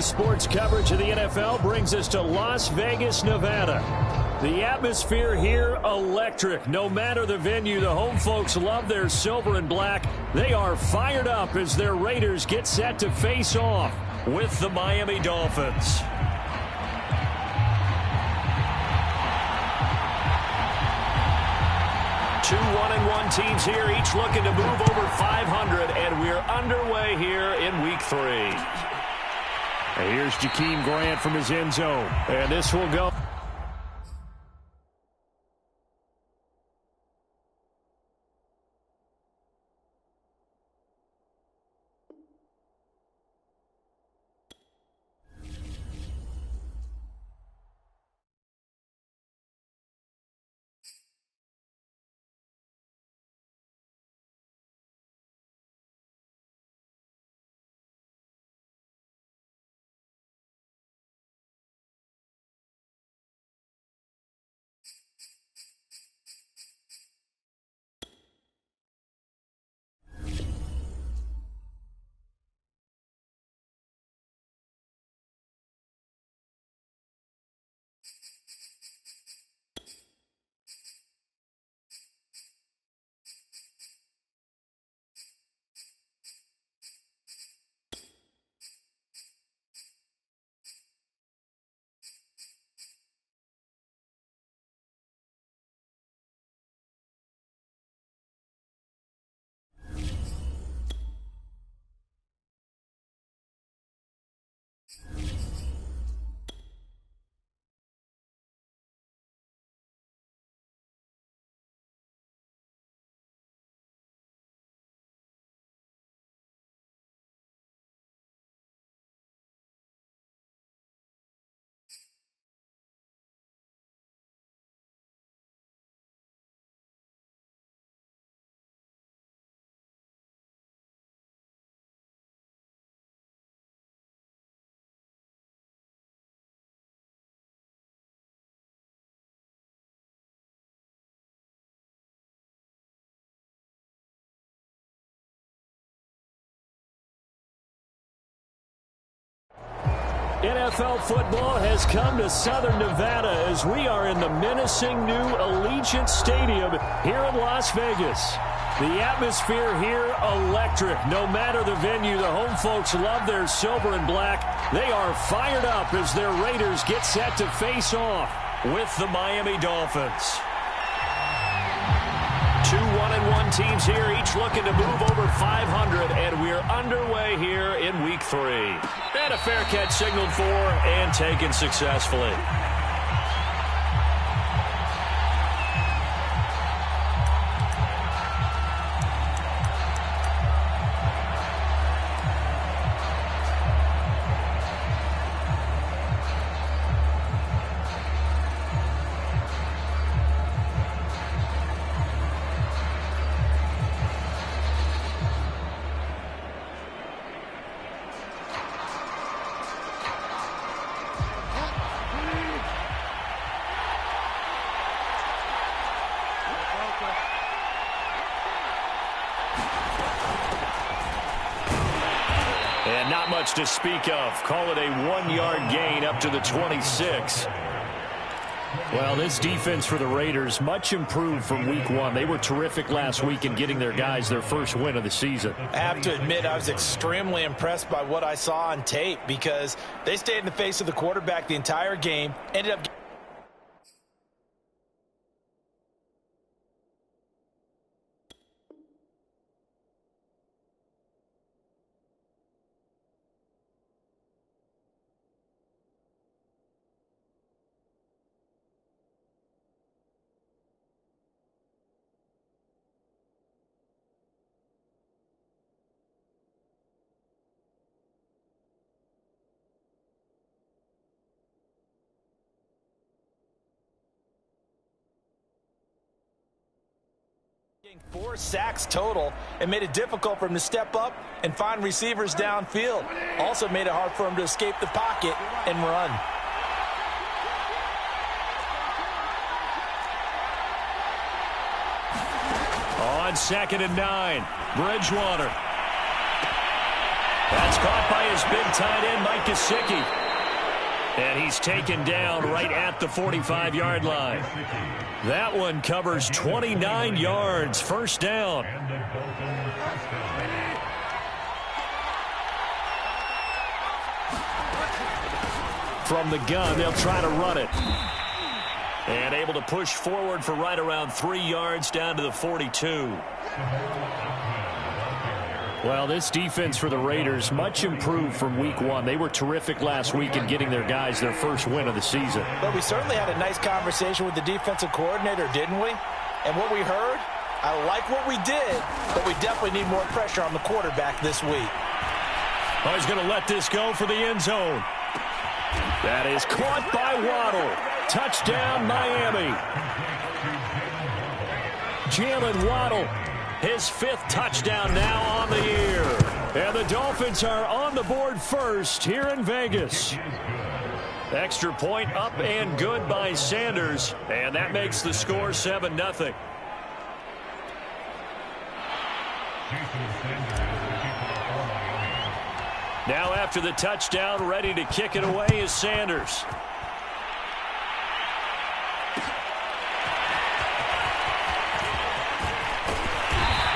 Daily sports coverage of the NFL brings us to Las Vegas, Nevada. The atmosphere here, electric. No matter the venue, the home folks love their silver and black. They are fired up as their Raiders get set to face off with the Miami Dolphins. Two 1-1 teams here, each looking to move over 500, and we're underway here in Week 3. And here's Jakeem Grant from his end zone, and this will go. NFL football has come to Southern Nevada as we are in the menacing new Allegiant Stadium here in Las Vegas. The atmosphere here, electric. No matter the venue, the home folks love their silver and black. They are fired up as their Raiders get set to face off with the Miami Dolphins. Two 1-1 teams here, each looking to move over 500, and we're underway here in Week 3. And a fair catch signaled for and taken successfully. And not much to speak of. Call it a 1-yard gain up to the 26. Well, this defense for the Raiders, much improved from Week 1. They were terrific last week in getting their guys their first win of the season. I have to admit, I was extremely impressed by what I saw on tape because they stayed in the face of the quarterback the entire game, ended up getting 4 sacks total and made it difficult for him to step up and find receivers downfield. Also made it hard for him to escape the pocket and run. On 2nd and 9, Bridgewater. That's caught by his big tight end, Mike Gesicki. And he's taken down right at the 45-yard line. That one covers 29 yards. First down. From the gun, they'll try to run it. And able to push forward for right around 3 yards down to the 42. Well, this defense for the Raiders, much improved from week one. They were terrific last week in getting their guys their first win of the season. But we certainly had a nice conversation with the defensive coordinator, didn't we? And what we heard, I like what we did, but we definitely need more pressure on the quarterback this week. Oh, he's going to let this go for the end zone. That is caught by Waddle. Touchdown, Miami. Jalen Waddle. His 5th touchdown now on the year. And the Dolphins are on the board first here in Vegas. Extra point up and good by Sanders. And that makes the score 7-0. Now after the touchdown, ready to kick it away is Sanders.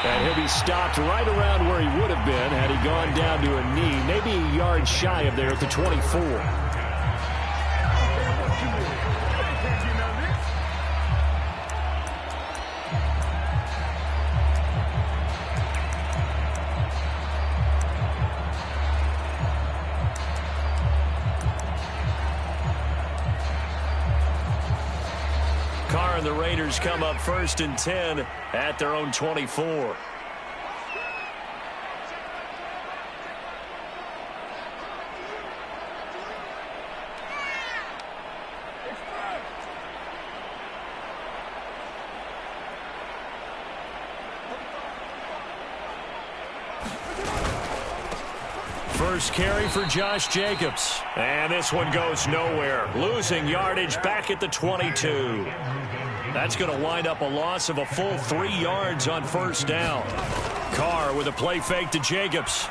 And he'll be stopped right around where he would have been had he gone down to a knee, maybe a yard shy of there at the 24. Carr and the Raiders come up 1st and 10 at their own 24. First carry for Josh Jacobs. And this one goes nowhere. Losing yardage back at the 22. That's going to wind up a loss of a full 3 yards on first down. Carr with a play fake to Jacobs.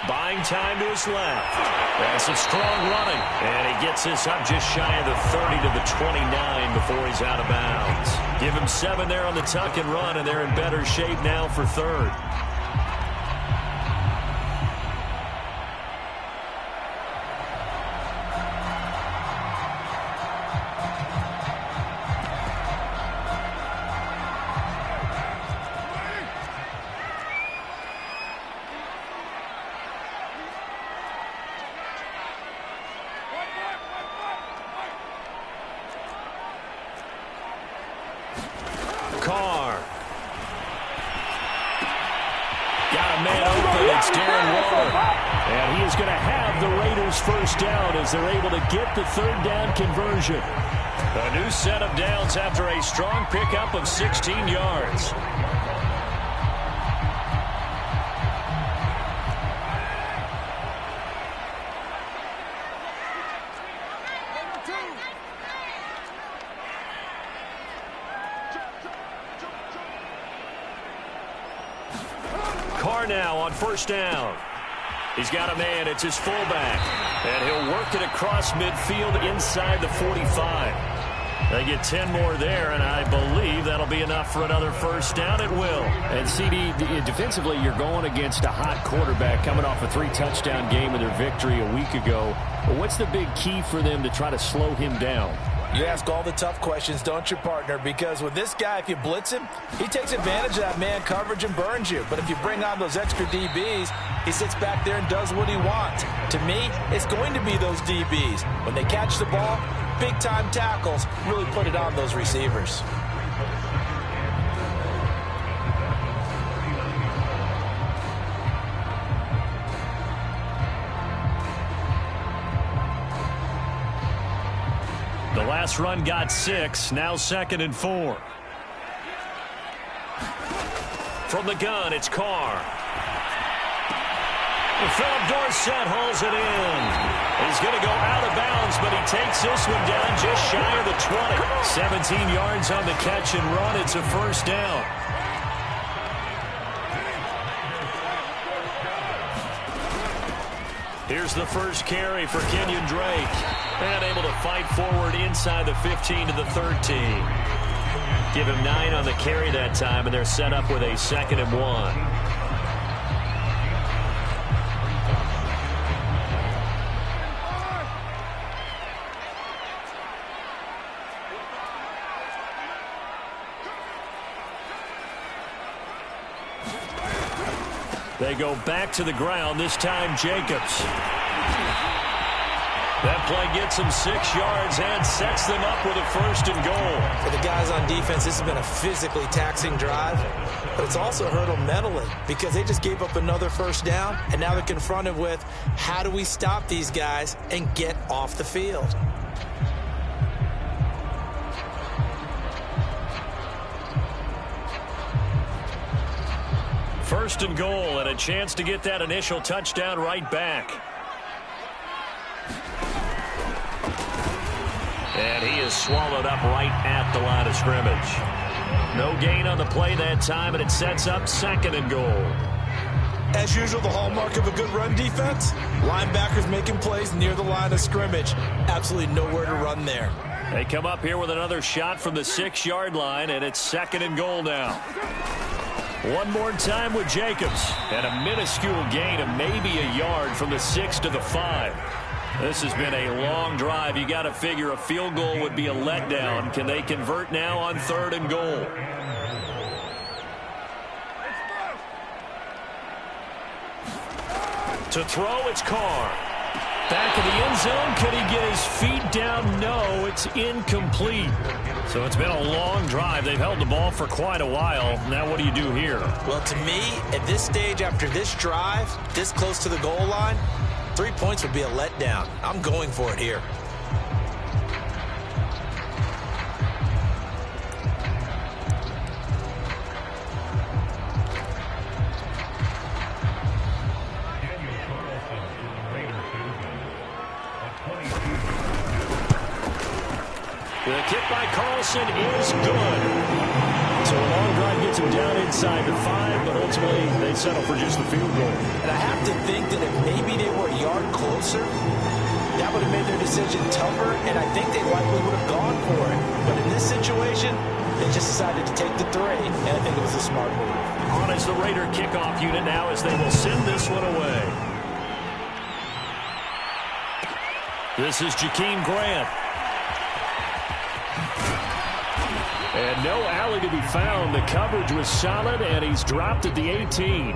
Buying time to his left. That's some strong running. And he gets this up just shy of the 30 to the 29 before he's out of bounds. Give him 7 there on the tuck and run, and they're in better shape now for 3rd. Carr. Got a man open. It's Darren Waller. And he is going to have the Raiders first down as they're able to get the 3rd down conversion. A new set of downs after a strong pickup of 16 yards. Carr now on first down. He's got a man. It's his fullback. And he'll work it across midfield inside the 45. They get 10 more there, and I believe that'll be enough for another first down. It will. And, CD, defensively, you're going against a hot quarterback coming off a 3-touchdown game in their victory a week ago. But what's the big key for them to try to slow him down? You ask all the tough questions, don't you, partner? Because with this guy, if you blitz him, he takes advantage of that man coverage and burns you. But if you bring on those extra DBs, he sits back there and does what he wants. To me, it's going to be those DBs. When they catch the ball, big-time tackles really put it on those receivers. The last run got 6, now 2nd and 4. From the gun, it's Carr. Philip Dorsett hauls it in. He's going to go out of bounds, but he takes this one down just shy of the 20. 17 yards on the catch and run. It's a first down. Here's the first carry for Kenyon Drake. And able to fight forward inside the 15 to the 13. Give him 9 on the carry that time, and they're set up with a 2nd and 1. They go back to the ground, this time Jacobs. That play gets them 6 yards and sets them up with a 1st and goal. For the guys on defense, this has been a physically taxing drive, but it's also hurt them mentally because they just gave up another 1st down, and now they're confronted with, how do we stop these guys and get off the field? First and goal, and a chance to get that initial touchdown right back. And he is swallowed up right at the line of scrimmage. No gain on the play that time, and it sets up 2nd and goal. As usual, the hallmark of a good run defense, linebackers making plays near the line of scrimmage. Absolutely nowhere to run there. They come up here with another shot from the 6-yard line, and it's 2nd and goal now. One more time with Jacobs, and a minuscule gain of maybe a yard from the 6 to the 5. This has been a long drive. You got to figure a field goal would be a letdown. Can they convert now on 3rd and goal? To throw, it's Carr. Back in the end zone. Could he get his feet down? No, it's incomplete. So it's been a long drive. They've held the ball for quite a while. Now what do you do here? Well, to me, at this stage after this drive, this close to the goal line, 3 points would be a letdown. I'm going for it here. The kick by Carlson is good. So a long drive gets him down inside the 5, but ultimately they settle for just the field goal. And I have to think that if maybe they were a yard closer, that would have made their decision tougher, and I think they likely would have gone for it. But in this situation, they just decided to take the 3, and I think it was a smart move. On is the Raider kickoff unit now as they will send this one away. This is Jakeem Grant. And no alley to be found. The coverage was solid, and he's dropped at the 18.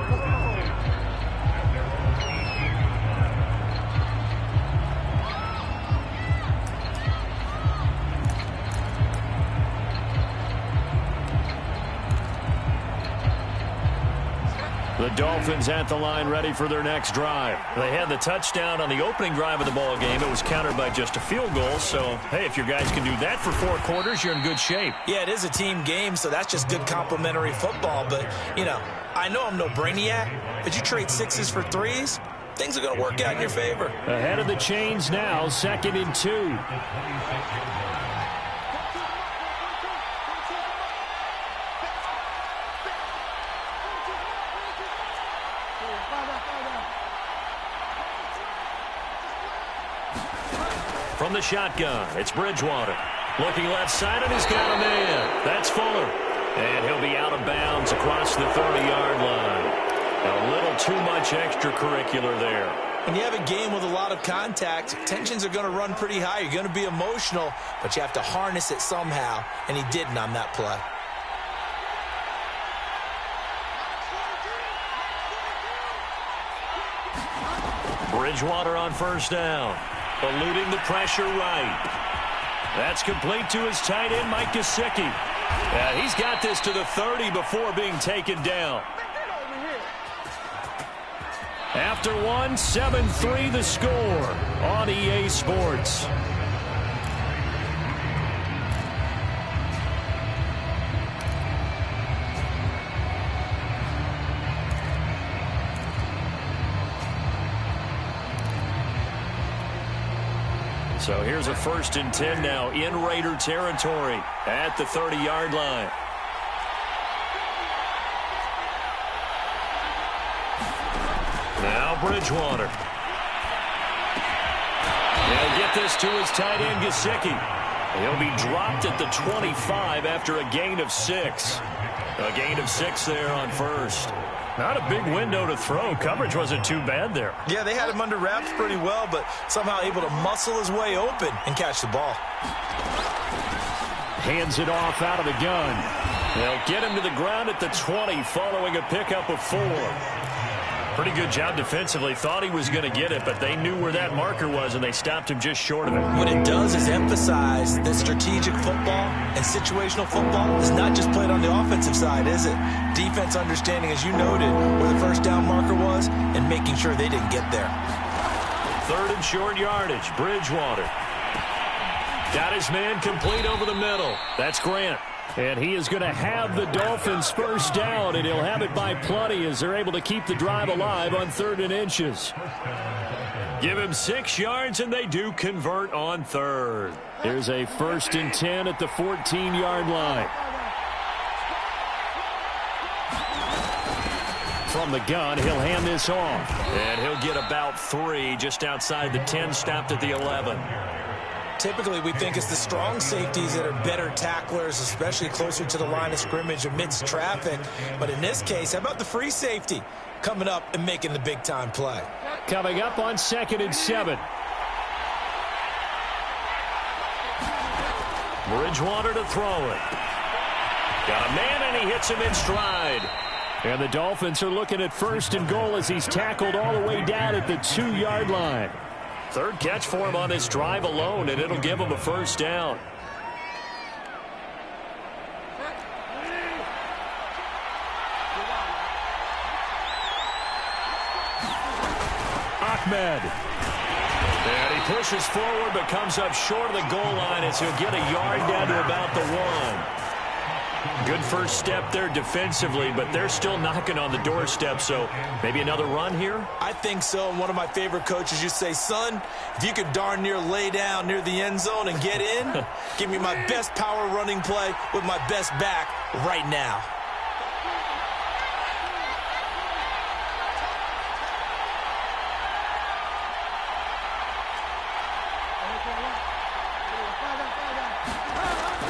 The Dolphins at the line ready for their next drive. They had the touchdown on the opening drive of the ball game. It was countered by just a field goal. So, hey, if your guys can do that for 4 quarters, you're in good shape. Yeah, it is a team game, so that's just good complementary football. But, you know, I know I'm no brainiac, but you trade 6s for 3s, things are going to work out in your favor. Ahead of the chains now, 2nd and 2. From the shotgun, it's Bridgewater. Looking left side, and he's got a man. That's Fuller. And he'll be out of bounds across the 30-yard line. A little too much extracurricular there. When you have a game with a lot of contact, tensions are going to run pretty high. You're going to be emotional, but you have to harness it somehow, and he didn't on that play. Bridgewater on 1st down. Eluding the pressure right. That's complete to his tight end, Mike Gesicki. He's got this to the 30 before being taken down. After 1, 7-3 the score on EA Sports. So here's a 1st and 10 now in Raider territory at the 30-yard line. Now Bridgewater. He'll get this to his tight end, Gesicki. He'll be dropped at the 25 after a gain of 6. A gain of 6 there on first. Not a big window to throw. Coverage wasn't too bad there. Yeah, they had him under wraps pretty well, but somehow able to muscle his way open and catch the ball. Hands it off out of the gun. They'll get him to the ground at the 20 following a pickup of 4. Pretty good job defensively. Thought he was going to get it, but they knew where that marker was, and they stopped him just short of it. What it does is emphasize that strategic football and situational football is not just played on the offensive side, is it? Defense understanding, as you noted, where the first down marker was and making sure they didn't get there. 3rd and short yardage. Bridgewater. Got his man complete over the middle. That's Grant. And he is going to have the Dolphins first down, and he'll have it by plenty as they're able to keep the drive alive on 3rd and inches. Give him 6 yards, and they do convert on 3rd. Here's a 1st and 10 at the 14-yard line. From the gun, he'll hand this off. And he'll get about 3 just outside the 10, stopped at the 11. Typically, we think it's the strong safeties that are better tacklers, especially closer to the line of scrimmage amidst traffic. But in this case, how about the free safety coming up and making the big-time play? Coming up on 2nd and 7. Bridgewater to throw it. Got a man, and he hits him in stride. And the Dolphins are looking at 1st and goal as he's tackled all the way down at the 2-yard line. 3rd catch for him on this drive alone, and it'll give him a first down. Ahmed. And he pushes forward but comes up short of the goal line as he'll get a yard down to about the 1. Good first step there defensively, but they're still knocking on the doorstep, so maybe another run here? I think so. And one of my favorite coaches used to say, son, if you could darn near lay down near the end zone and get in, give me my best power running play with my best back right now.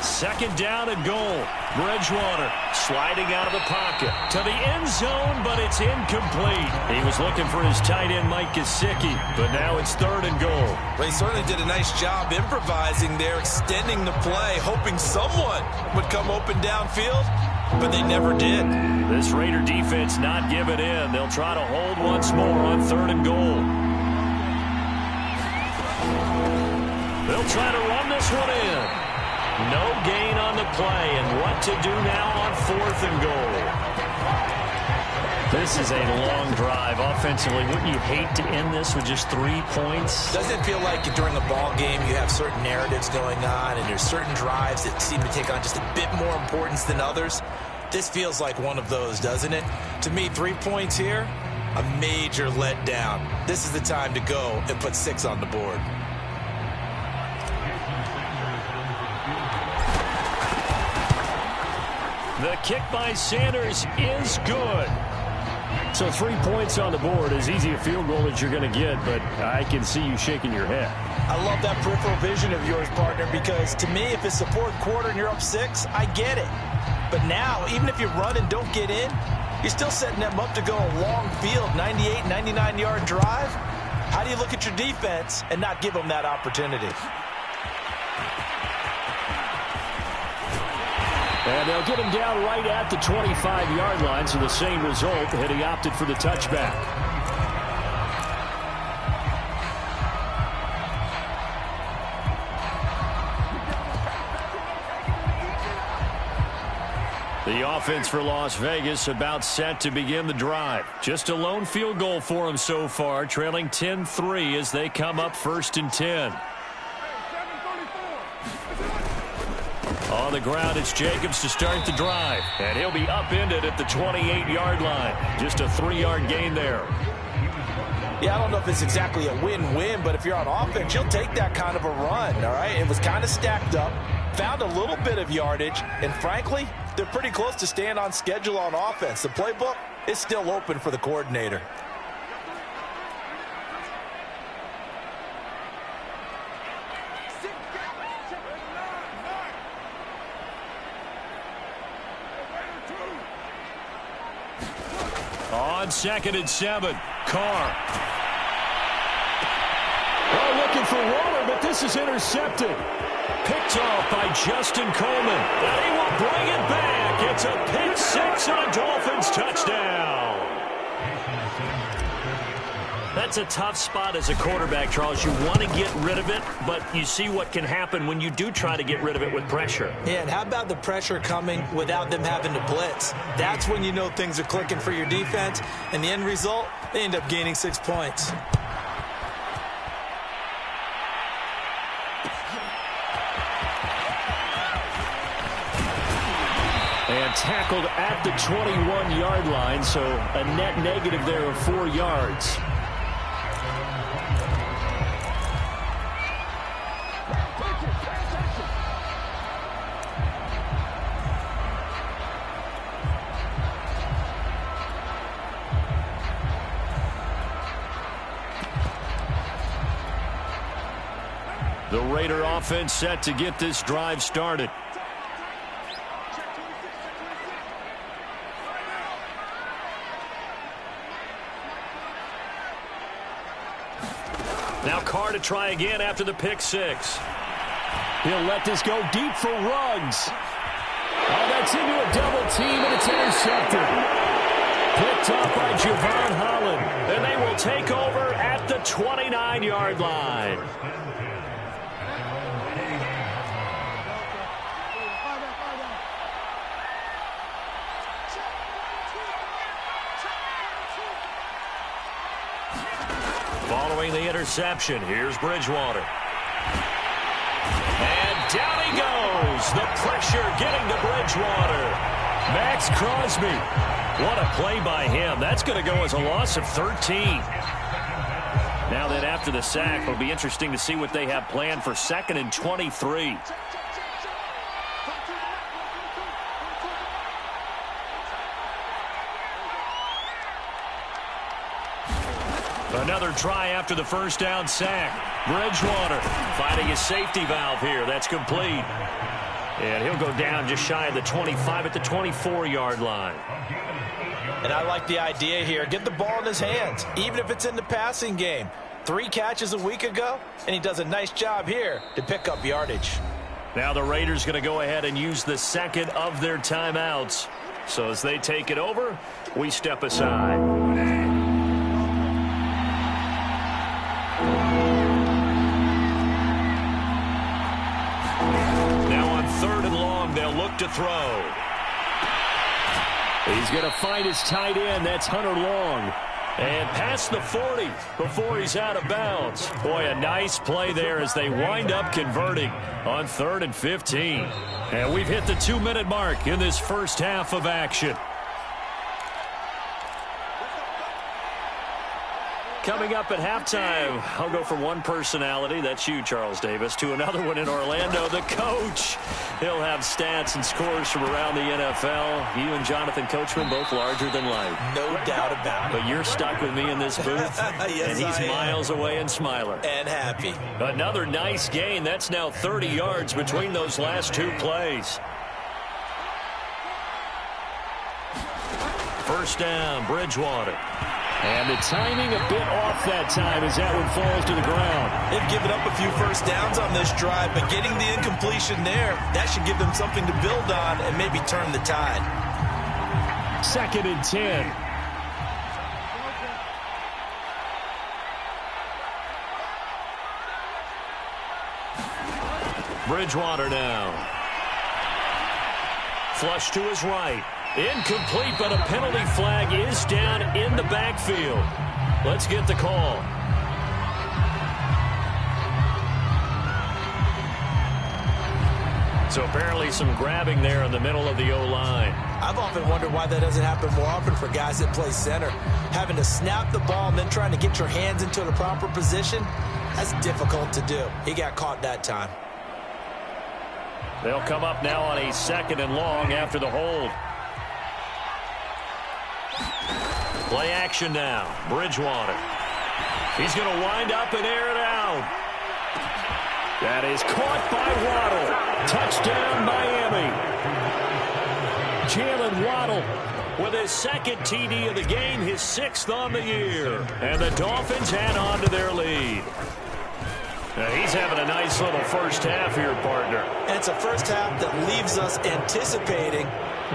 Second down and goal. Bridgewater sliding out of the pocket to the end zone, but it's incomplete. He was looking for his tight end, Mike Gesicki, but now it's 3rd and goal. Well, he certainly did a nice job improvising there, extending the play, hoping someone would come open downfield, but they never did. This Raider defense not giving in. They'll try to hold once more on 3rd and goal. They'll try to run this one in. No gain on the play, and what to do now on 4th and goal. This is a long drive offensively. Wouldn't you hate to end this with just 3 points? Doesn't it feel like during a ball game you have certain narratives going on and there's certain drives that seem to take on just a bit more importance than others? This feels like one of those, doesn't it? To me, 3 points here, a major letdown. This is the time to go and put 6 on the board. The kick by Sanders is good. So 3 points on the board, as easy a field goal as you're going to get, but I can see you shaking your head. I love that peripheral vision of yours, partner, because to me, if it's the 4th quarter and you're up 6, I get it. But now, even if you run and don't get in, you're still setting them up to go a long field, 98, 99-yard drive. How do you look at your defense and not give them that opportunity? And they'll get him down right at the 25-yard line, so the same result, had he opted for the touchback. The offense for Las Vegas about set to begin the drive. Just a lone field goal for them so far, trailing 10-3 as they come up 1st and 10. On the ground, it's Jacobs to start the drive. And he'll be upended at the 28-yard line. Just a 3-yard gain there. Yeah, I don't know if it's exactly a win-win, but if you're on offense, you'll take that kind of a run, all right? It was kind of stacked up, found a little bit of yardage, and frankly, they're pretty close to staying on schedule on offense. The playbook is still open for the coordinator. On 2nd and 7, Carr. Oh, looking for Waller, but this is intercepted. Picked off by Justin Coleman. And he will bring it back. It's a pick six and a Dolphins touchdown. That's a tough spot as a quarterback, Charles. You want to get rid of it, but you see what can happen when you do try to get rid of it with pressure. Yeah, and how about the pressure coming without them having to blitz? That's when you know things are clicking for your defense, and the end result, they end up gaining 6 points. And tackled at the 21-yard line, so a net negative there of 4 yards. The Raider offense set to get this drive started. Now Carr to try again after the pick six. He'll let this go deep for Ruggs. Oh, that's into a double team, and it's intercepted. Picked off by Javon Holland. And they will take over at the 29-yard line. Following the interception, here's Bridgewater. And down he goes. The pressure getting to Bridgewater. Max Crosby. What a play by him. That's going to go as a loss of 13. Now then, after the sack, it'll be interesting to see what they have planned for 2nd and 23. Another try after the first down sack. Bridgewater finding his safety valve here. That's complete. And he'll go down just shy of the 25 at the 24-yard line. And I like the idea here. Get the ball in his hands, even if it's in the passing game. 3 catches a week ago, and he does a nice job here to pick up yardage. Now the Raiders going to go ahead and use the second of their timeouts. So as they take it over, we step aside. Now on 3rd and long, they'll look to throw. He's going to find his tight end. That's Hunter Long. And past the 40 before he's out of bounds. Boy, a nice play there as they wind up converting on 3rd and 15. And we've hit the 2-minute mark in this first half of action. Coming up at halftime, I'll go from one personality, that's you, Charles Davis, to another one in Orlando, the coach. He'll have stats and scores from around the NFL. You and Jonathan Coachman, both larger than life. No doubt about it. But you're stuck with me in this booth, Yes, and he's miles away and smiling. And happy. Another nice gain. That's now 30 yards between those last 2 plays. First down, Bridgewater. And the timing a bit off that time as that one falls to the ground. They've given up a few first downs on this drive, but getting the incompletion there, that should give them something to build on and maybe turn the tide. 2nd and 10. Bridgewater now. Flush to his right. Incomplete, but a penalty flag is down in the backfield. Let's get the call. So apparently some grabbing there in the middle of the O-line. I've often wondered why that doesn't happen more often for guys that play center. Having to snap the ball and then trying to get your hands into the proper position, that's difficult to do. He got caught that time. They'll come up now on a 2nd and long after the hold. Play action now. Bridgewater. He's going to wind up and air it out. That is caught by Waddle. Touchdown, Miami. Jalen Waddle with his second TD of the game, his 6th on the year. And the Dolphins add on to their lead. Now he's having a nice little first half here, partner. And it's a first half that leaves us anticipating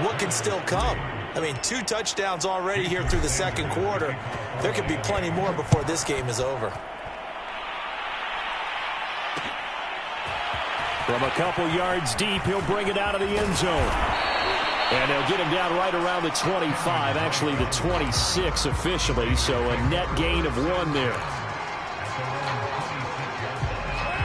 what can still come. I mean, 2 touchdowns already here through the second quarter. There could be plenty more before this game is over. From a couple yards deep, he'll bring it out of the end zone. And they'll get him down right around the 25, actually the 26 officially, so a net gain of 1 there.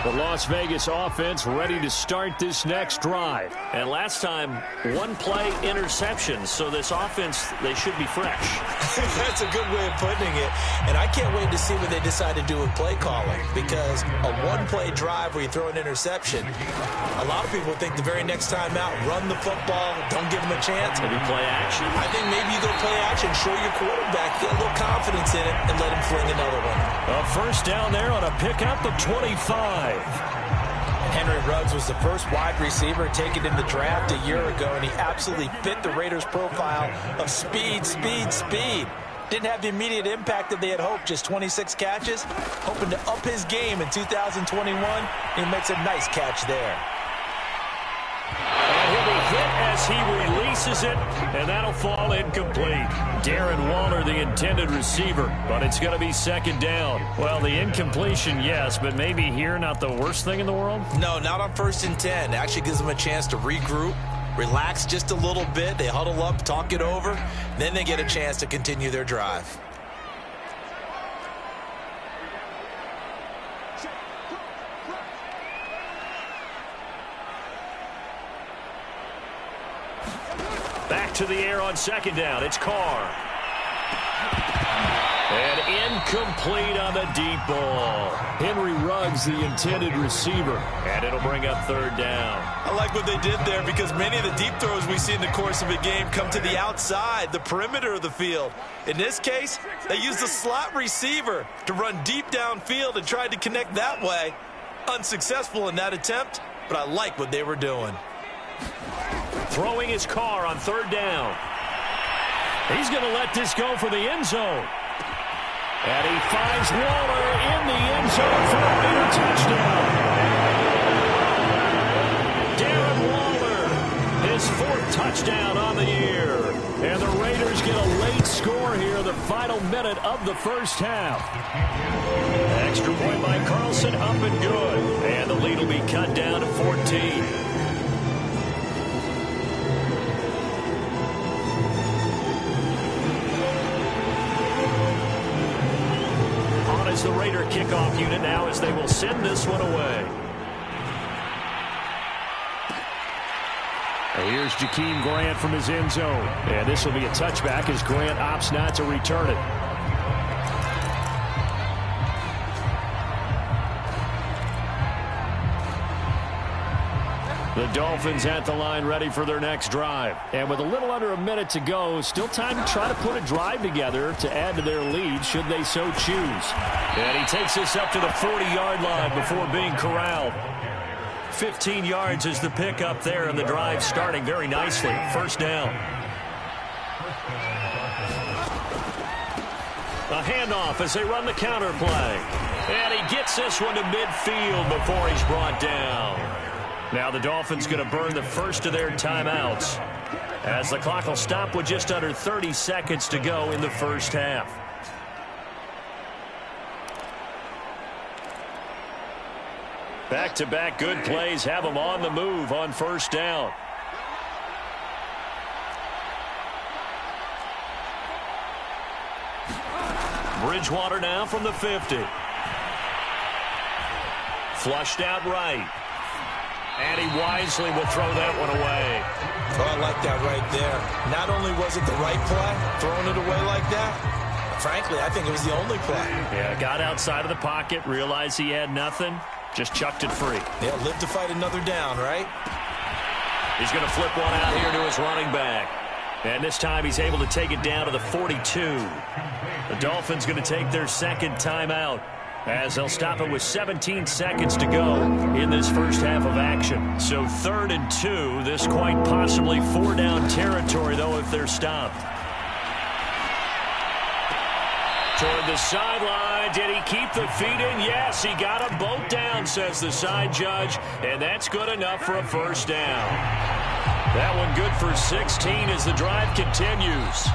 The Las Vegas offense ready to start this next drive. And last time, 1-play interception. So this offense, they should be fresh. That's a good way of putting it. And I can't wait to see what they decide to do with play calling. Because a 1-play drive where you throw an interception, a lot of people think the very next time out, run the football, don't give them a chance. Maybe play action? I think maybe you go play action, show your quarterback, get a little confidence in it, and let him fling another one. A first down there on a pickup of 25. Henry Ruggs was the first wide receiver taken in the draft a year ago, and he absolutely fit the Raiders' profile of speed, speed, speed. Didn't have the immediate impact that they had hoped, just 26 catches. Hoping to up his game in 2021. He makes a nice catch there. And he'll be hit as he releases it, and that'll fall incomplete. Darren Waller, the intended receiver, but it's going to be second down. Well, the incompletion, yes, but maybe here not the worst thing in the world? No, not on 1st and 10. Actually gives them a chance to regroup, relax just a little bit. They huddle up, talk it over, then they get a chance to continue their drive. Back to the air on second down. It's Carr. And incomplete on the deep ball. Henry Ruggs, the intended receiver. And it'll bring up third down. I like what they did there because many of the deep throws we see in the course of a game come to the outside, the perimeter of the field. In this case, they used the slot receiver to run deep downfield and tried to connect that way. Unsuccessful in that attempt, but I like what they were doing. Throwing his car on third down. He's going to let this go for the end zone. And he finds Waller in the end zone for a Raider touchdown. Darren Waller, his 4th touchdown on the year. And the Raiders get a late score here in the final minute of the first half. Extra point by Carlson, up and good. And the lead will be cut down to 14. Is the Raider kickoff unit now as they will send this one away. And here's Jakeem Grant from his end zone. And this will be a touchback as Grant opts not to return it. The Dolphins at the line ready for their next drive. And with a little under a minute to go, still time to try to put a drive together to add to their lead should they so choose. And he takes this up to the 40-yard line before being corralled. 15 yards is the pickup there, and the drive starting very nicely. First down. A handoff as they run the counter play. And he gets this one to midfield before he's brought down. Now the Dolphins going to burn the first of their timeouts as the clock will stop with just under 30 seconds to go in the first half. Back-to-back good plays have them on the move on first down. Bridgewater now from the 50. Flushed out right. And he wisely will throw that one away. Oh, I like that right there. Not only was it the right play, throwing it away like that, frankly, I think it was the only play. Yeah, got outside of the pocket, realized he had nothing, just chucked it free. Yeah, live to fight another down, right? He's going to flip one out here to his running back. And this time he's able to take it down to the 42. The Dolphins going to take their second timeout, as they'll stop it with 17 seconds to go in this first half of action. So 3rd and 2, this quite possibly 4-down territory, though, if they're stopped. toward the sideline. Did he keep the feet in? Yes, he got them both down, says the side judge, and that's good enough for a first down. That one good for 16 as the drive continues.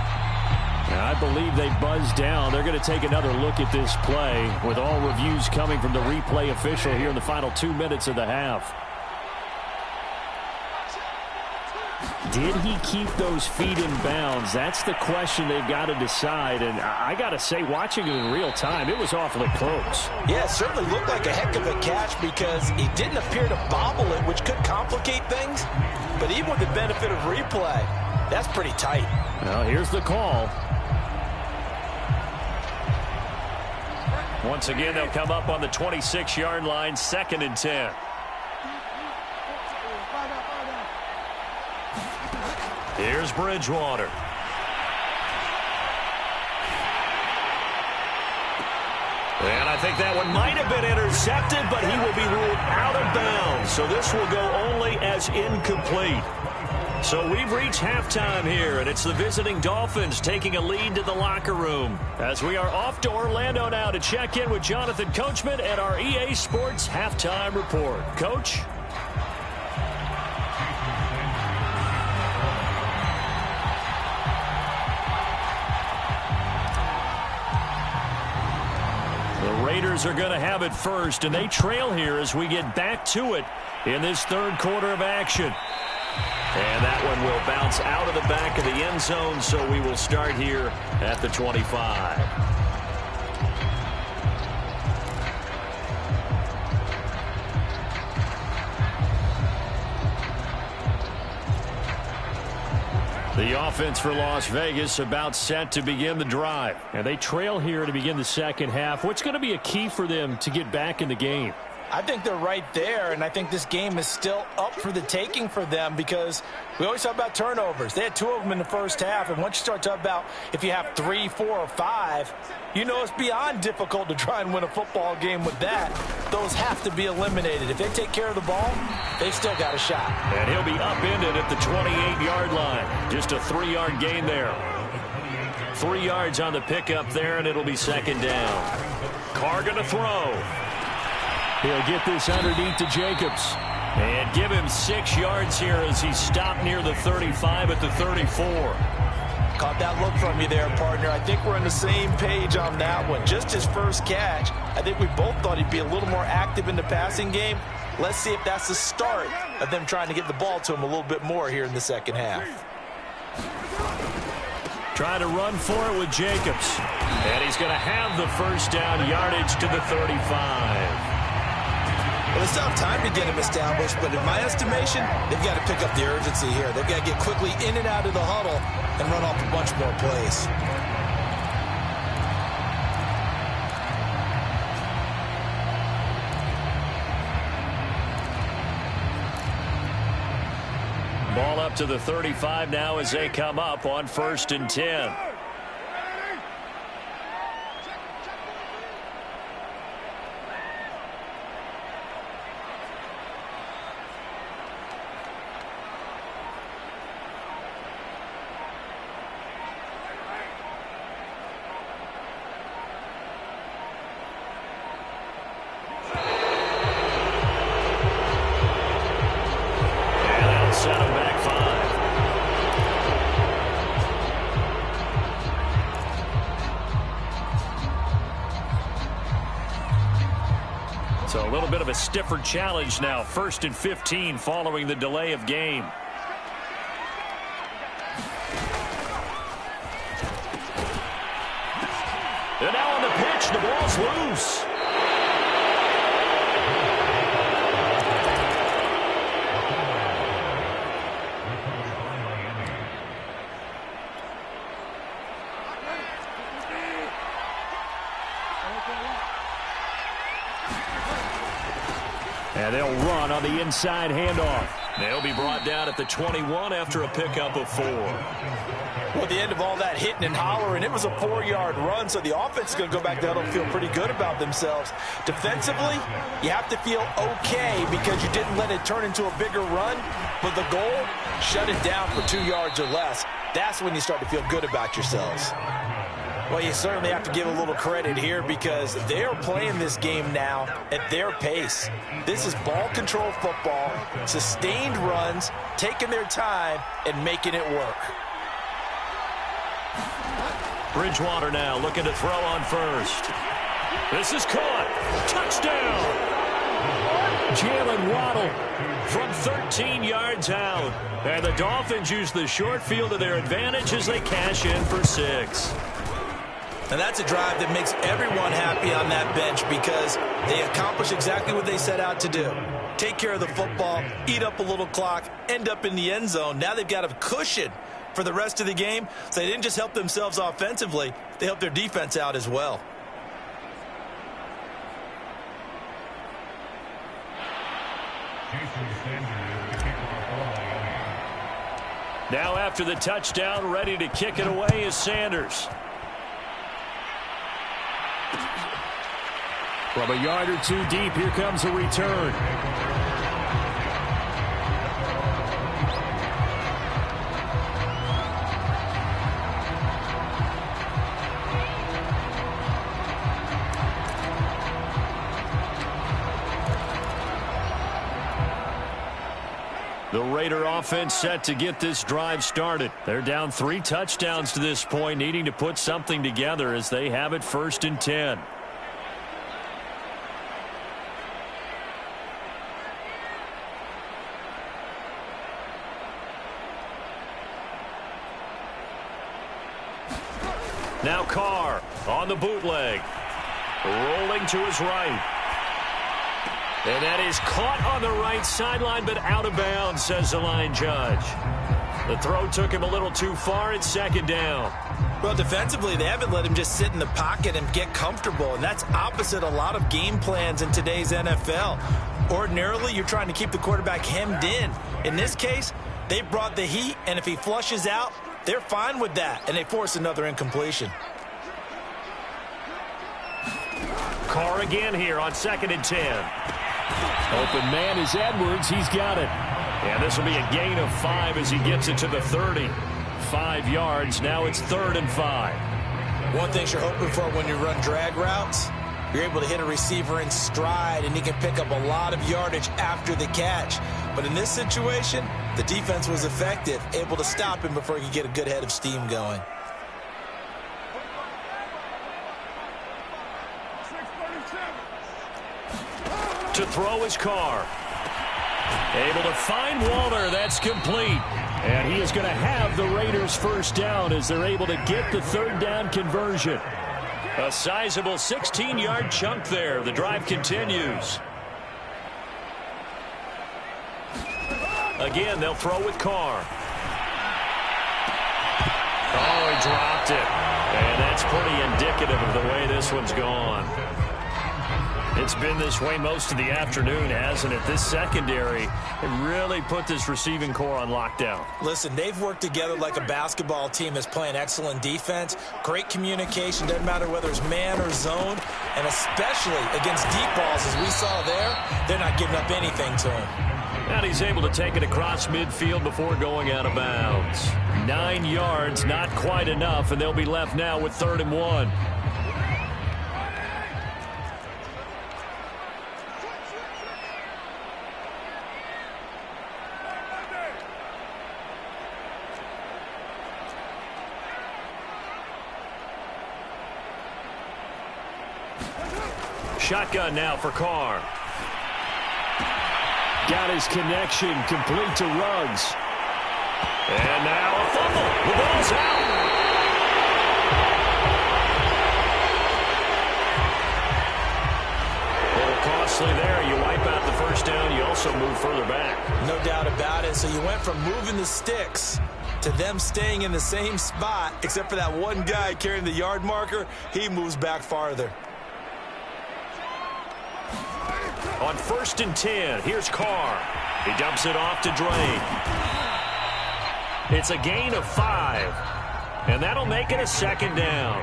I believe they buzzed down. They're going to take another look at this play with all reviews coming from the replay official here in the final 2 minutes of the half. Did he keep those feet in bounds? That's the question they've got to decide. And I got to say, watching it in real time, it was awfully close. Yeah, it certainly looked like a heck of a catch because he didn't appear to bobble it, which could complicate things. But even with the benefit of replay, that's pretty tight. Well, here's the call. Once again, they'll come up on the 26-yard line, 2nd and 10. Here's Bridgewater. And I think that one might have been intercepted, but he will be ruled out of bounds. So this will go only as incomplete. So we've reached halftime here, and it's the visiting Dolphins taking a lead to the locker room. As we are off to Orlando now to check in with Jonathan Coachman and our EA Sports Halftime Report. Coach? The Raiders are going to have it first, and they trail here as we get back to it in this third quarter of action. And that one will bounce out of the back of the end zone, so we will start here at the 25. The offense for Las Vegas about set to begin the drive. And they trail here to begin the second half. What's going to be a key for them to get back in the game? I think they're right there, and I think this game is still up for the taking for them because we always talk about turnovers. They had 2 of them in the first half, and once you start talking about if you have 3, 4, or 5, you know it's beyond difficult to try and win a football game with that. Those have to be eliminated. If they take care of the ball, they've still got a shot. And he'll be upended at the 28-yard line. Just a 3-yard gain there. 3 yards on the pickup there, and it'll be second down. Carr going to throw. He'll get this underneath to Jacobs. And give him 6 yards here as he stopped near the 35 at the 34. Caught that look from you there, partner. I think we're on the same page on that one. Just his first catch. I think we both thought he'd be a little more active in the passing game. Let's see if that's the start of them trying to get the ball to him a little bit more here in the second half. Trying to run for it with Jacobs. And he's going to have the first down, yardage to the 35. Well, it's not time to get him established, but in my estimation, they've got to pick up the urgency here. They've got to get quickly in and out of the huddle and run off a bunch more plays. Ball up to the 35 now as they come up on 1st and 10. So a little bit of a stiffer challenge now. 1st and 15 following the delay of game. And now on the pitch, the ball's loose. And they'll run on the inside handoff. They'll be brought down at the 21 after a pickup of 4. Well, at the end of all that hitting and hollering, it was a 4-yard run, so the offense is going to go back down and feel pretty good about themselves. Defensively, you have to feel okay because you didn't let it turn into a bigger run, but the goal, shut it down for 2 yards or less. That's when you start to feel good about yourselves. Well, you certainly have to give a little credit here because they are playing this game now at their pace. This is ball control football, sustained runs, taking their time, and making it work. Bridgewater now looking to throw on first. This is caught. Touchdown! Jalen Waddle from 13 yards out. And the Dolphins use the short field to their advantage as they cash in for 6. And that's a drive that makes everyone happy on that bench because they accomplish exactly what they set out to do. Take care of the football, eat up a little clock, end up in the end zone. Now they've got a cushion for the rest of the game. So they didn't just help themselves offensively, they helped their defense out as well. Now after the touchdown, ready to kick it away is Sanders. From a yard or two deep, here comes a return. The Raider offense set to get this drive started. They're down 3 touchdowns to this point, needing to put something together as they have it 1st and 10. Now Carr on the bootleg. Rolling to his right. And that is caught on the right sideline, but out of bounds, says the line judge. The throw took him a little too far. It's 2nd down. Well, defensively, they haven't let him just sit in the pocket and get comfortable, and that's opposite a lot of game plans in today's NFL. Ordinarily, you're trying to keep the quarterback hemmed in. In this case, they brought the heat, and if he flushes out, they're fine with that, and they force another incompletion. Carr again here on 2nd and 10. Open man is Edwards. He's got it. And this will be a gain of 5 as he gets it to the 30. 5 yards. Now it's 3rd and 5. One thing you're hoping for when you run drag routes, you're able to hit a receiver in stride, and he can pick up a lot of yardage after the catch. But in this situation, the defense was effective, able to stop him before he could get a good head of steam going. To throw his Carr. Able to find Waller. That's complete. And he is going to have the Raiders' 1st down as they're able to get the 3rd down conversion. A sizable 16-yard chunk there. The drive continues. Again, they'll throw with Carr. Oh, he dropped it. And that's pretty indicative of the way this one's gone. It's been this way most of the afternoon, hasn't it? This secondary it really put this receiving core on lockdown. Listen, they've worked together like a basketball team that's playing excellent defense. Great communication, doesn't matter whether it's man or zone. And especially against deep balls, as we saw there, they're not giving up anything to him. And he's able to take it across midfield before going out of bounds. 9 yards, not quite enough, and they'll be left now with 3rd and 1. Shotgun now for Carr. Got his connection complete to Ruggs. And now a fumble. The ball's out. A little costly there. You wipe out the 1st down. You also move further back. No doubt about it. So you went from moving the sticks to them staying in the same spot, except for that one guy carrying the yard marker. He moves back farther. On 1st and 10, here's Carr. He dumps it off to Drake. It's a gain of 5, and that'll make it a 2nd down.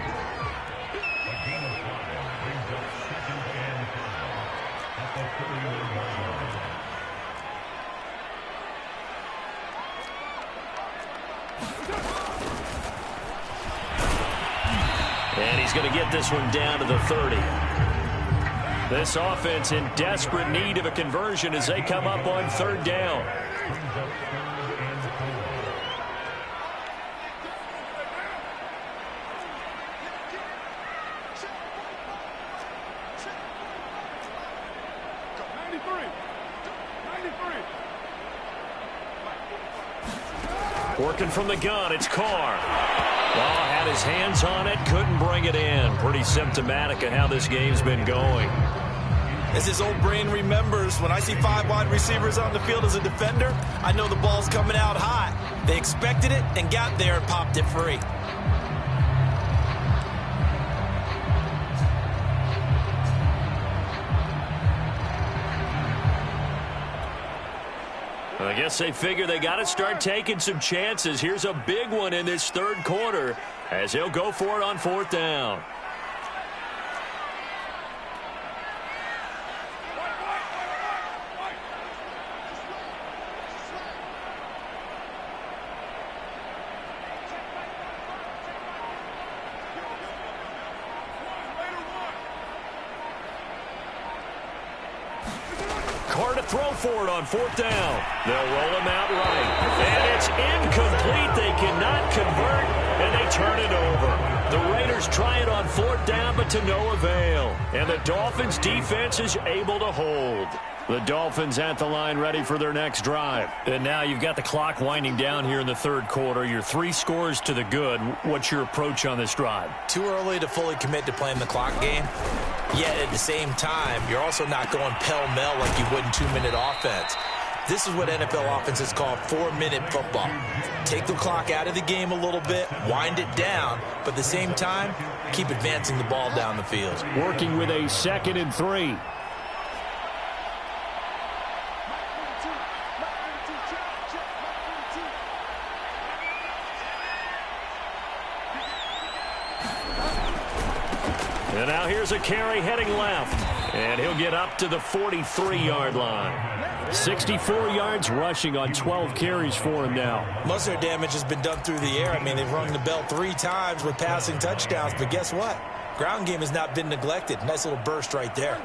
And he's going to get this one down to the 30. This offense in desperate need of a conversion as they come up on third down. Working from the gun, it's Carr. Well, had his hands on it, couldn't bring it in. Pretty symptomatic of how this game's been going. As his old brain remembers, when I see 5 wide receivers on the field as a defender, I know the ball's coming out high. They expected it and got there and popped it free. I guess they figure they got to start taking some chances. Here's a big one in this third quarter as he'll go for it on fourth down. Carr to throw for it on fourth down. They'll roll him out right. And it's incomplete. They cannot convert, and they turn it over. The Raiders try it on fourth down, but to no avail. And the Dolphins' defense is able to hold. The Dolphins at the line ready for their next drive. And now you've got the clock winding down here in the third quarter. You're 3 scores to the good. What's your approach on this drive? Too early to fully commit to playing the clock game. Yet at the same time, you're also not going pell-mell like you would in 2-minute offense. This is what NFL offenses call 4-minute football. Take the clock out of the game a little bit, wind it down, but at the same time, keep advancing the ball down the field. Working with a 2nd and 3. And now here's a carry heading left. And he'll get up to the 43-yard line. 64 yards rushing on 12 carries for him now. Most of their damage has been done through the air. I mean, they've rung the bell 3 times with passing touchdowns. But guess what? Ground game has not been neglected. Nice little burst right there.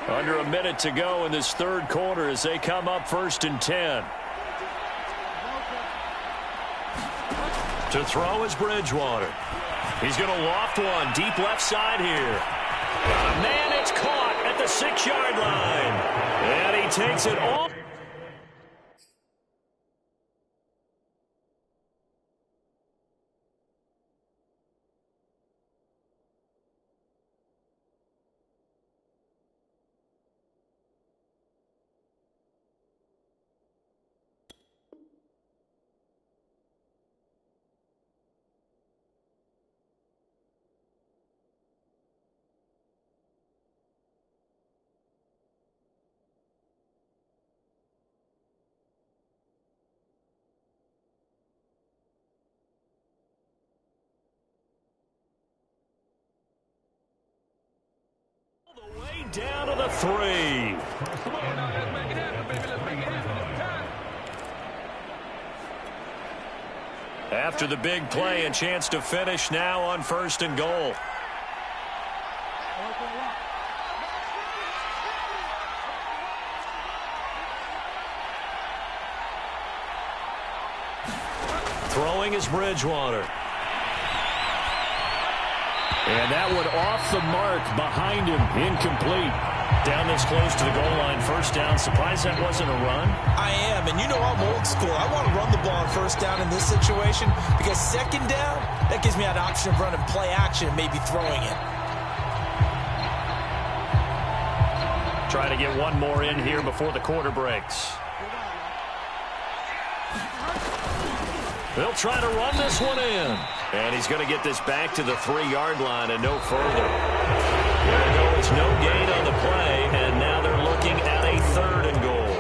Under a minute to go in this third quarter as they come up 1st and 10. To throw is Bridgewater. He's going to loft one deep left side here. Man, it's caught at the 6-yard line. And he takes it off. The way down to the 3. Come on now, let's make it happen, baby. Let's make it happen. After the big play, a chance to finish now on 1st and goal. Throwing is Bridgewater. And that one off the mark behind him. Incomplete. Down this close to the goal line. 1st down. Surprised that wasn't a run? I am. And you know I'm old school. I want to run the ball on 1st down in this situation because 2nd down, that gives me an option of running play action and maybe throwing it. Try to get one more in here before the quarter breaks. They'll try to run this one in. And he's going to get this back to the 3-yard line and no further. There goes no gain on the play, and now they're looking at a 3rd and goal.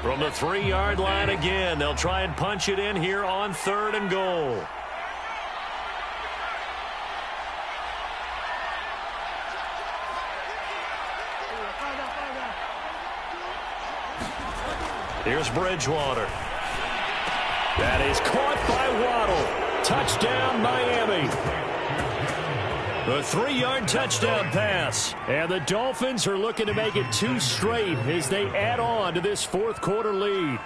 From the 3-yard line again, they'll try and punch it in here on 3rd and goal. Here's Bridgewater. That is caught by Waddle. Touchdown, Miami. A 3-yard touchdown pass. And the Dolphins are looking to make it 2 straight as they add on to this fourth quarter lead.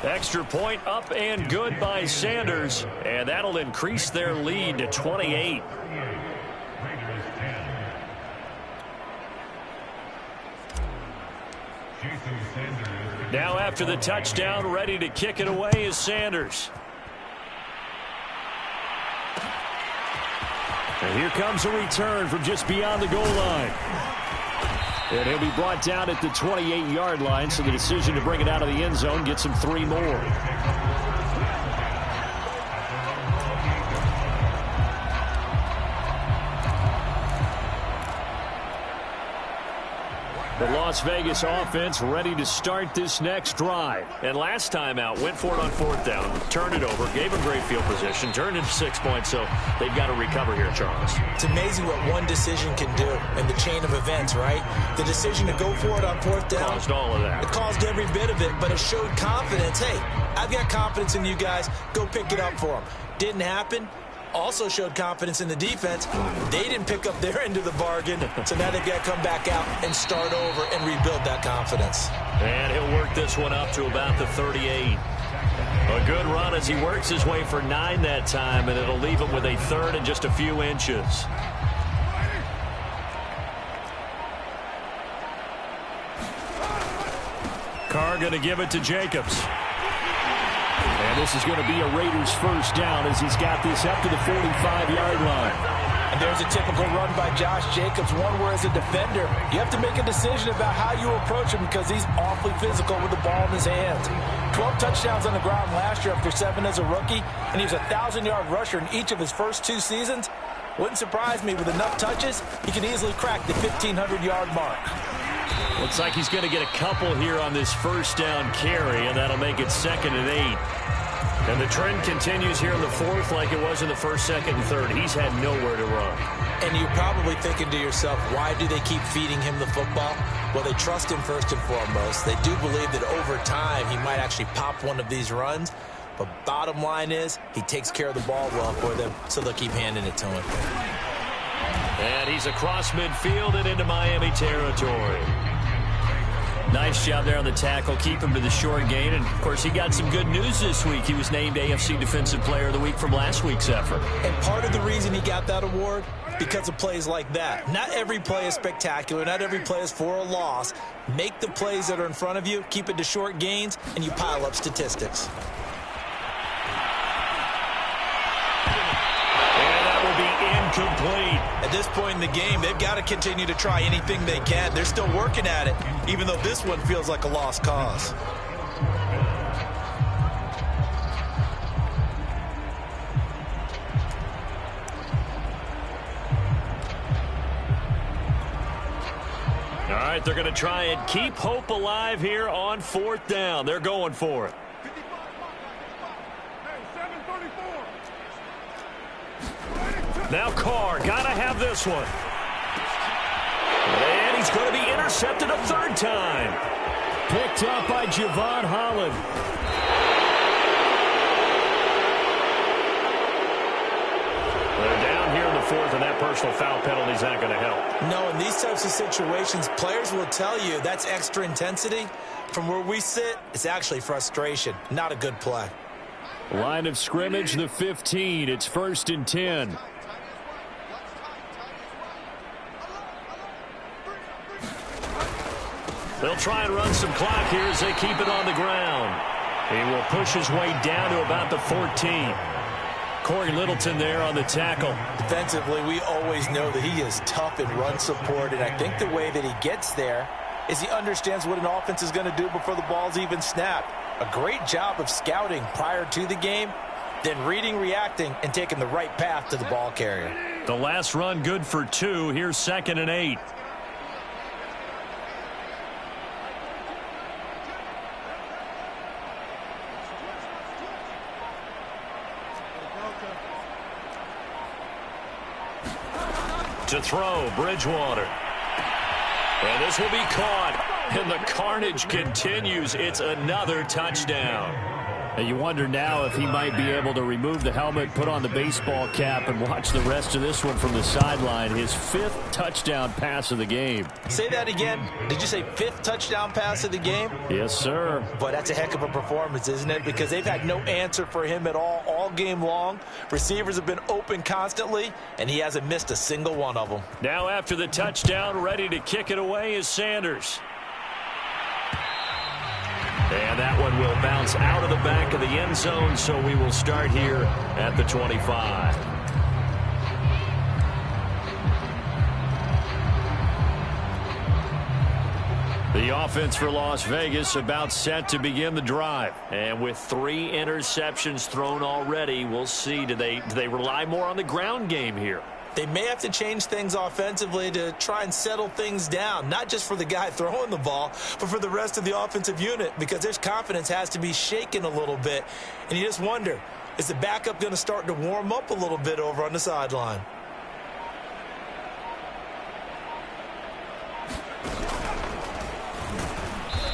Extra point up and good by Sanders. And that'll increase their lead to 28. Now after the touchdown, ready to kick it away is Sanders. And here comes a return from just beyond the goal line. And he'll be brought down at the 28-yard line, so the decision to bring it out of the end zone gets him 3 more. The Las Vegas offense ready to start this next drive. And last time out, went for it on 4th down, turned it over, gave them great field position, turned into 6 points, so they've got to recover here, Charles. It's amazing what one decision can do in the chain of events, right? The decision to go for it on 4th down. Caused all of that. It caused every bit of it, but it showed confidence. Hey, I've got confidence in you guys. Go pick it up for them. Didn't happen. Also showed confidence in the defense. They didn't pick up their end of the bargain, so now they've got to come back out and start over and rebuild that confidence. And he'll work this one up to about the 38. A good run as he works his way for 9 that time, and it'll leave him with a 3rd and just a few inches. Carr going to give it to Jacobs. And this is going to be a Raiders first down as he's got this up to the 45-yard line. And there's a typical run by Josh Jacobs, one where as a defender, you have to make a decision about how you approach him because he's awfully physical with the ball in his hands. 12 touchdowns on the ground last year after 7 as a rookie, and he was a 1,000-yard rusher in each of his first 2 seasons. Wouldn't surprise me with enough touches, he can easily crack the 1,500-yard mark. Looks like he's going to get a couple here on this first down carry, and that'll make it 2nd and 8. And the trend continues here in the 4th like it was in the 1st, 2nd, and 3rd. He's had nowhere to run. And you're probably thinking to yourself, why do they keep feeding him the football? Well, they trust him first and foremost. They do believe that over time he might actually pop one of these runs. But bottom line is he takes care of the ball well for them, so they'll keep handing it to him. And he's across midfield and into Miami territory. Nice job there on the tackle. Keep him to the short gain. And, of course, he got some good news this week. He was named AFC Defensive Player of the Week from last week's effort. And part of the reason he got that award, because of plays like that. Not every play is spectacular. Not every play is for a loss. Make the plays that are in front of you, keep it to short gains, and you pile up statistics. Incomplete. At this point in the game, they've got to continue to try anything they can. They're still working at it, even though this one feels like a lost cause. All right, they're going to try and keep hope alive here on 4th down. They're going for it. Now Carr, got to have this one. And he's going to be intercepted a 3rd time. Picked up by Javon Holland. They're down here in the 4th, and that personal foul penalty is not going to help. No, in these types of situations, players will tell you that's extra intensity. From where we sit, it's actually frustration. Not a good play. Line of scrimmage, the 15. It's 1st and 10. They'll try and run some clock here as they keep it on the ground. He will push his way down to about the 14. Corey Littleton there on the tackle. Defensively, we always know that he is tough in run support, and I think the way that he gets there is he understands what an offense is going to do before the ball's even snapped. A great job of scouting prior to the game, then reading, reacting, and taking the right path to the ball carrier. The last run good for 2. Here's 2nd and 8. To throw, Bridgewater. And this will be caught, and the carnage continues. It's another touchdown. And you wonder now if he might be able to remove the helmet, put on the baseball cap, and watch the rest of this one from the sideline. His 5th touchdown pass of the game. Say that again. Did you say 5th touchdown pass of the game? Yes, sir. But that's a heck of a performance, isn't it? Because they've had no answer for him at all game long. Receivers have been open constantly, and he hasn't missed a single one of them. Now after the touchdown, ready to kick it away is Sanders. And that one will bounce out of the back of the end zone, so we will start here at the 25. The offense for Las Vegas about set to begin the drive. And with 3 interceptions thrown already, we'll see. Do they rely more on the ground game here? They may have to change things offensively to try and settle things down, not just for the guy throwing the ball, but for the rest of the offensive unit, because their confidence has to be shaken a little bit. And you just wonder, is the backup going to start to warm up a little bit over on the sideline?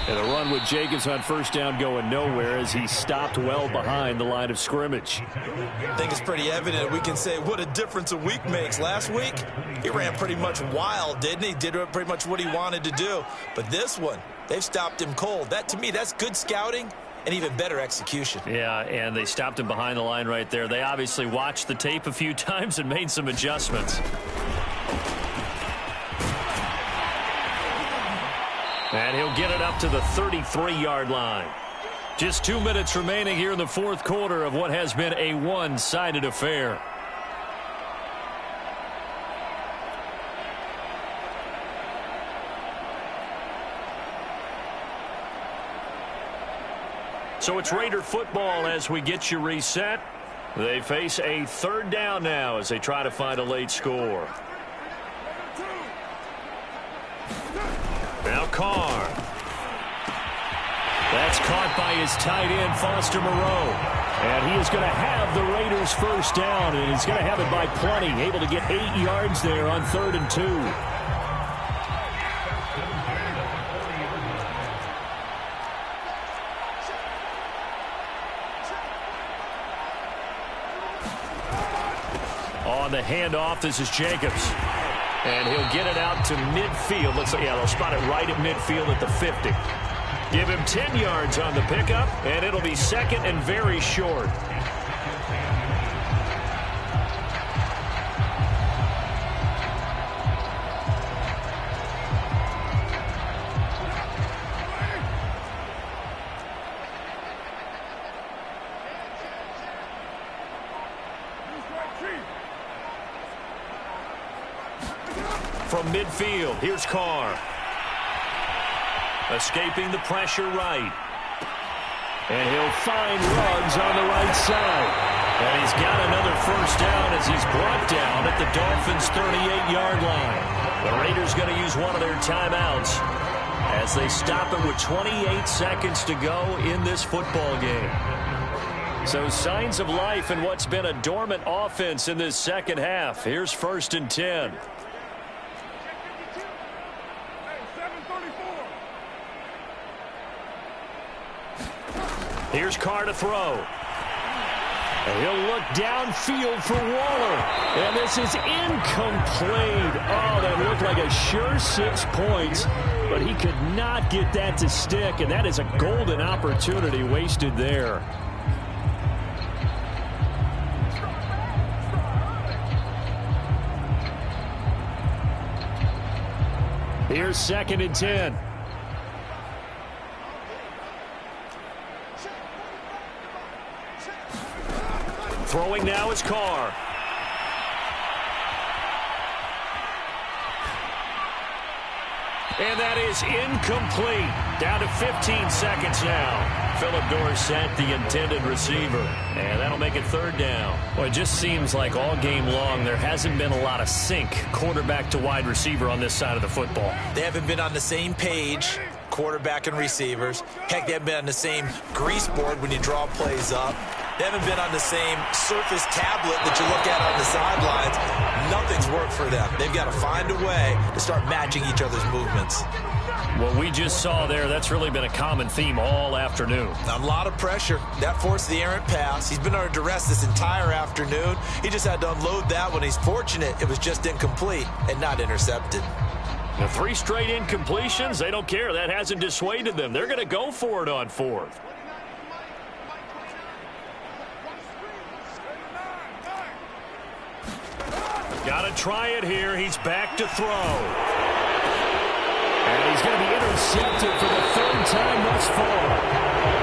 And a run with Jacobs on first down going nowhere as he stopped well behind the line of scrimmage. I think it's pretty evident we can say what a difference a week makes. Last week, he ran pretty much wild, didn't he? Did pretty much what he wanted to do. But this one, they've stopped him cold. That, to me, that's good scouting and even better execution. Yeah, and they stopped him behind the line right there. They obviously watched the tape a few times and made some adjustments. And he'll get it up to the 33-yard line. Just 2 minutes remaining here in the fourth quarter of what has been a one-sided affair. So it's Raider football as we get you reset. They face a 3rd down now as they try to find a late score. Now Carr. That's caught by his tight end, Foster Moreau. And he is going to have the Raiders' first down, and he's going to have it by plenty. Able to get 8 yards there on 3rd and 2. On the handoff, this is Jacobs. And he'll get it out to midfield. Looks like, yeah, they'll spot it right at midfield at the 50. Give him 10 yards on the pickup, and it'll be 2nd and very short. From midfield, here's Carr. Escaping the pressure right. And he'll find Ruggs on the right side. And he's got another first down as he's brought down at the Dolphins' 38-yard line. The Raiders going to use one of their timeouts as they stop it with 28 seconds to go in this football game. So signs of life in what's been a dormant offense in this second half. Here's 1st and 10. Here's Carr to throw. And he'll look downfield for Waller. And this is incomplete. Oh, that looked like a sure 6 points. But he could not get that to stick. And that is a golden opportunity wasted there. Here's 2nd and 10. Throwing now is Carr. And that is incomplete. Down to 15 seconds now. Philip Dorsett, the intended receiver. And that'll make it 3rd down. Well, it just seems like all game long there hasn't been a lot of sync quarterback to wide receiver on this side of the football. They haven't been on the same page, quarterback and receivers. Heck, they haven't been on the same grease board when you draw plays up. They haven't been on the same surface tablet that you look at on the sidelines. Nothing's things work for them. They've got to find a way to start matching each other's movements. What we just saw there, that's really been a common theme all afternoon. A lot of pressure. That forced the errant pass. He's been under duress this entire afternoon. He just had to unload that one. He's fortunate it was just incomplete and not intercepted. The 3 straight incompletions, they don't care. That hasn't dissuaded them. They're going to go for it on 4th. Got to try it here. He's back to throw. And he's going to be intercepted for the 3rd time thus far.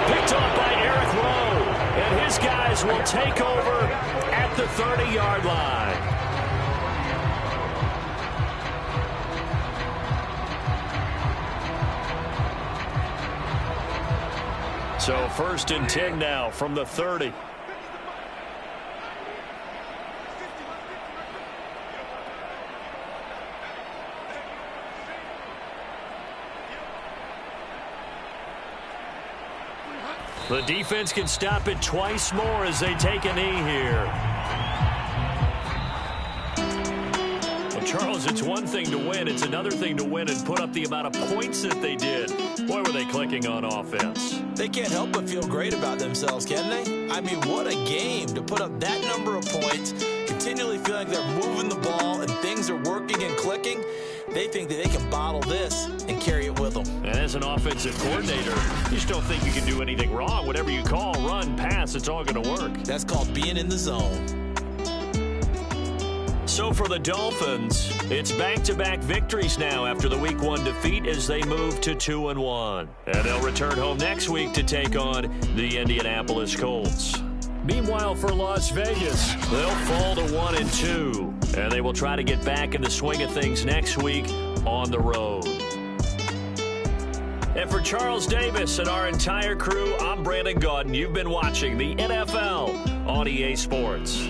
Picked off by Eric Rowe. And his guys will take over at the 30-yard line. So 1st and 10 now from the 30. The defense can stop it twice more as they take a knee here. Well, Charles, it's one thing to win. It's another thing to win and put up the amount of points that they did. Boy, were they clicking on offense. They can't help but feel great about themselves, can they? I mean, what a game to put up that number of points, continually feeling like they're moving the ball and things are working and clicking. They think that they can bottle this and carry it with them. And as an offensive coordinator, you just don't think you can do anything wrong. Whatever you call, run, pass, it's all going to work. That's called being in the zone. So for the Dolphins, it's back-to-back victories now after the Week 1 defeat as they move to 2-1. And they'll return home next week to take on the Indianapolis Colts. Meanwhile, for Las Vegas, they'll fall to 1-2, and they will try to get back in the swing of things next week on the road. And for Charles Davis and our entire crew, I'm Brandon Gaudin. You've been watching the NFL on EA Sports.